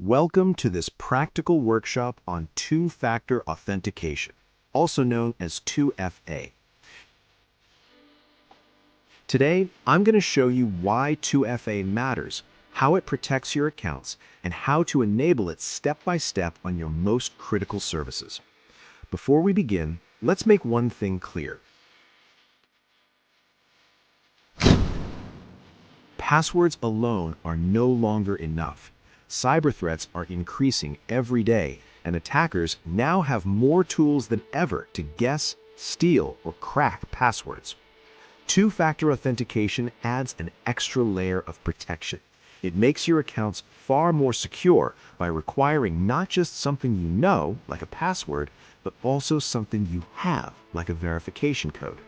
Welcome to this practical workshop on two-factor authentication, also known as 2FA. Today, I'm going to show you why 2FA matters, how it protects your accounts, and how to enable it step-by-step on your most critical services. Before we begin, let's make one thing clear. Passwords alone are no longer enough. Cyber threats are increasing every day, and attackers now have more tools than ever to guess, steal, or crack passwords. Two-factor authentication adds an extra layer of protection. It makes your accounts far more secure by requiring not just something you know, like a password, but also something you have, like a verification code.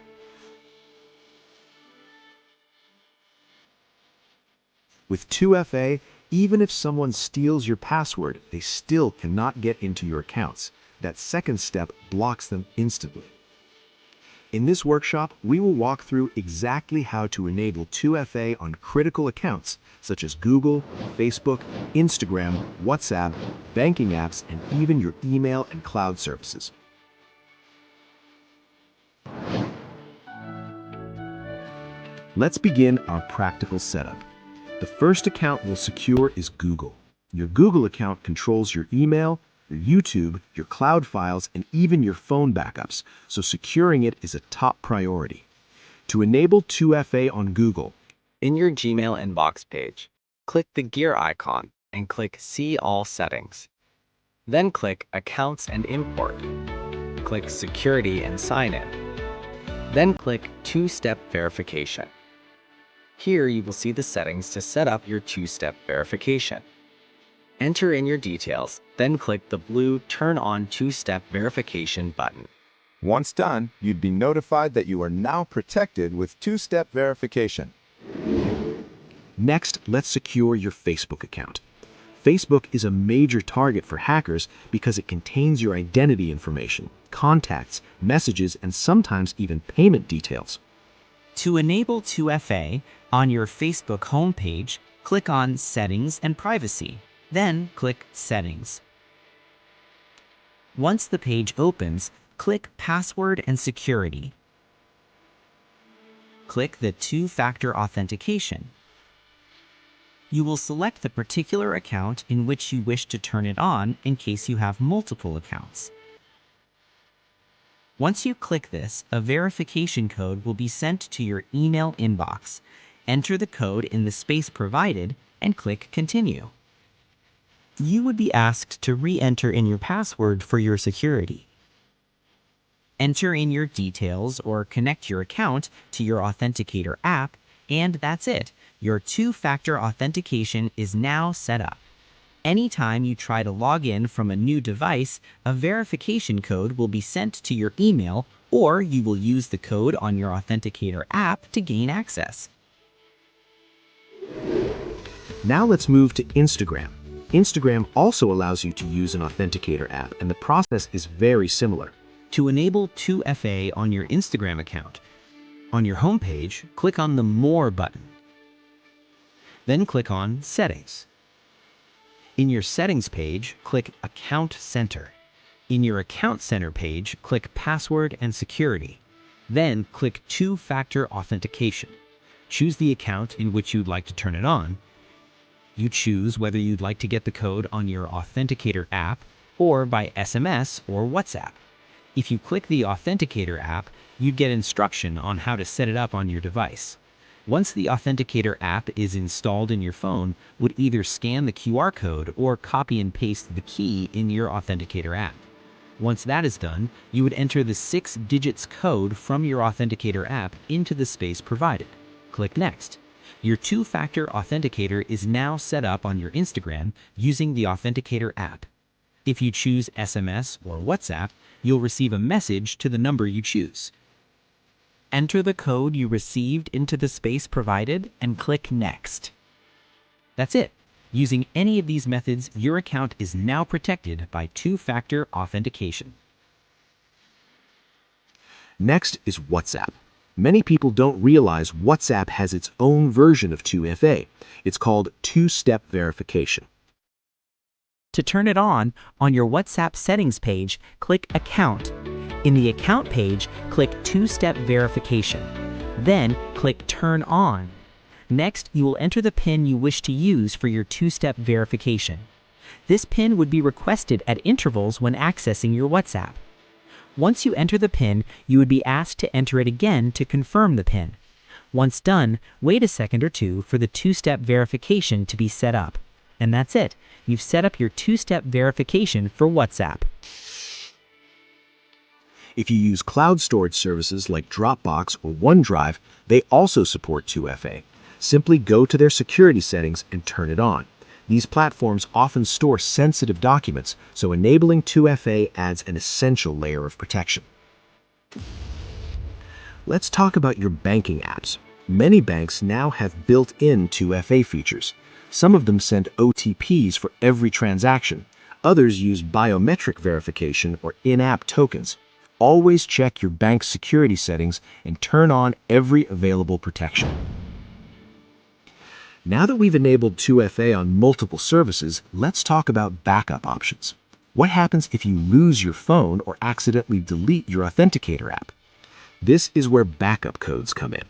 With 2FA, even if someone steals your password, they still cannot get into your accounts. That second step blocks them instantly. In this workshop, we will walk through exactly how to enable 2FA on critical accounts, such as Google, Facebook, Instagram, WhatsApp, banking apps, and even your email and cloud services. Let's begin our practical setup. The first account we'll secure is Google. Your Google account controls your email, your YouTube, your cloud files, and even your phone backups, so securing it is a top priority. To enable 2FA on Google, in your Gmail inbox page, click the gear icon and click See All Settings. Then click Accounts and Import. Click Security and Sign In. Then click Two-Step Verification. Here you will see the settings to set up your two-step verification. Enter in your details, then click the blue Turn on Two-Step Verification button. Once done, you'd be notified that you are now protected with two-step verification. Next, let's secure your Facebook account. Facebook is a major target for hackers because it contains your identity information, contacts, messages, and sometimes even payment details. To enable 2FA on your Facebook homepage, click on Settings and Privacy, then click Settings. Once the page opens, click Password and Security. Click the Two-Factor Authentication. You will select the particular account in which you wish to turn it on in case you have multiple accounts. Once you click this, a verification code will be sent to your email inbox. Enter the code in the space provided and click Continue. You would be asked to re-enter in your password for your security. Enter in your details or connect your account to your authenticator app, and that's it. Your two-factor authentication is now set up. Anytime you try to log in from a new device, a verification code will be sent to your email, or you will use the code on your authenticator app to gain access. Now let's move to Instagram. Instagram also allows you to use an authenticator app, and the process is very similar. To enable 2FA on your Instagram account, on your homepage, click on the More button. Then click on Settings. In your Settings page, click Account Center. In your Account Center page, click Password and Security. Then click Two-Factor Authentication. Choose the account in which you'd like to turn it on. You choose whether you'd like to get the code on your Authenticator app or by SMS or WhatsApp. If you click the Authenticator app, you'd get instruction on how to set it up on your device. Once the Authenticator app is installed in your phone, would either scan the QR code or copy and paste the key in your Authenticator app. Once that is done, you would enter the 6 digits code from your Authenticator app into the space provided. Click Next. Your two-factor authenticator is now set up on your Instagram using the Authenticator app. If you choose SMS or WhatsApp, you'll receive a message to the number you choose. Enter the code you received into the space provided and click Next. That's it. Using any of these methods, your account is now protected by two-factor authentication. Next is WhatsApp. Many people don't realize WhatsApp has its own version of 2FA. It's called two-step verification. To turn it on your WhatsApp settings page, click Account. In the Account page, click Two-Step Verification. Then click Turn On. Next, you will enter the PIN you wish to use for your two-step verification. This PIN would be requested at intervals when accessing your WhatsApp. Once you enter the PIN, you would be asked to enter it again to confirm the PIN. Once done, wait a second or two for the two-step verification to be set up. And that's it. You've set up your two-step verification for WhatsApp. If you use cloud storage services like Dropbox or OneDrive, they also support 2FA. Simply go to their security settings and turn it on. These platforms often store sensitive documents, so enabling 2FA adds an essential layer of protection. Let's talk about your banking apps. Many banks now have built-in 2FA features. Some of them send OTPs for every transaction. Others use biometric verification or in-app tokens. Always check your bank's security settings and turn on every available protection. Now that we've enabled 2FA on multiple services, let's talk about backup options. What happens if you lose your phone or accidentally delete your authenticator app? This is where backup codes come in.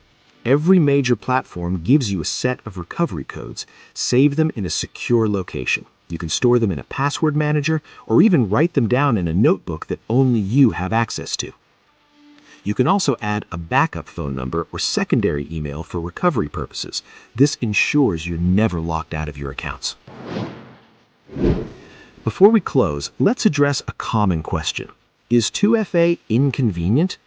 Every major platform gives you a set of recovery codes. Save them in a secure location. You can store them in a password manager or even write them down in a notebook that only you have access to. You can also add a backup phone number or secondary email for recovery purposes. This ensures you're never locked out of your accounts. Before we close, let's address a common question. Is 2FA inconvenient?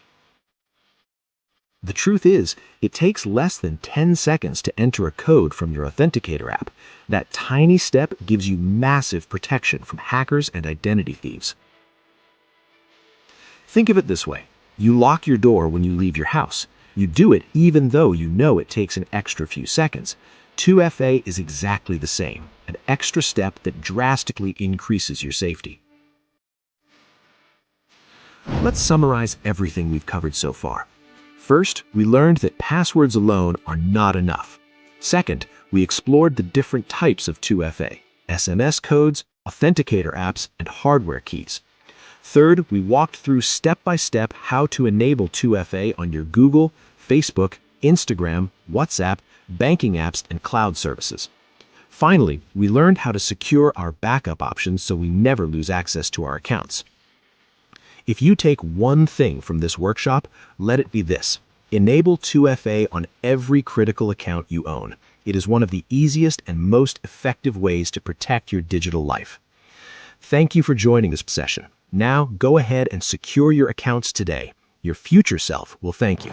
The truth is, it takes less than 10 seconds to enter a code from your authenticator app. That tiny step gives you massive protection from hackers and identity thieves. Think of it this way. You lock your door when you leave your house. You do it even though you know it takes an extra few seconds. 2FA is exactly the same, an extra step that drastically increases your safety. Let's summarize everything we've covered so far. First, we learned that passwords alone are not enough. Second, we explored the different types of 2FA, SMS codes, authenticator apps, and hardware keys. Third, we walked through step-by-step how to enable 2FA on your Google, Facebook, Instagram, WhatsApp, banking apps, and cloud services. Finally, we learned how to secure our backup options so we never lose access to our accounts. If you take one thing from this workshop, let it be this. Enable 2FA on every critical account you own. It is one of the easiest and most effective ways to protect your digital life. Thank you for joining this session. Now, go ahead and secure your accounts today. Your future self will thank you.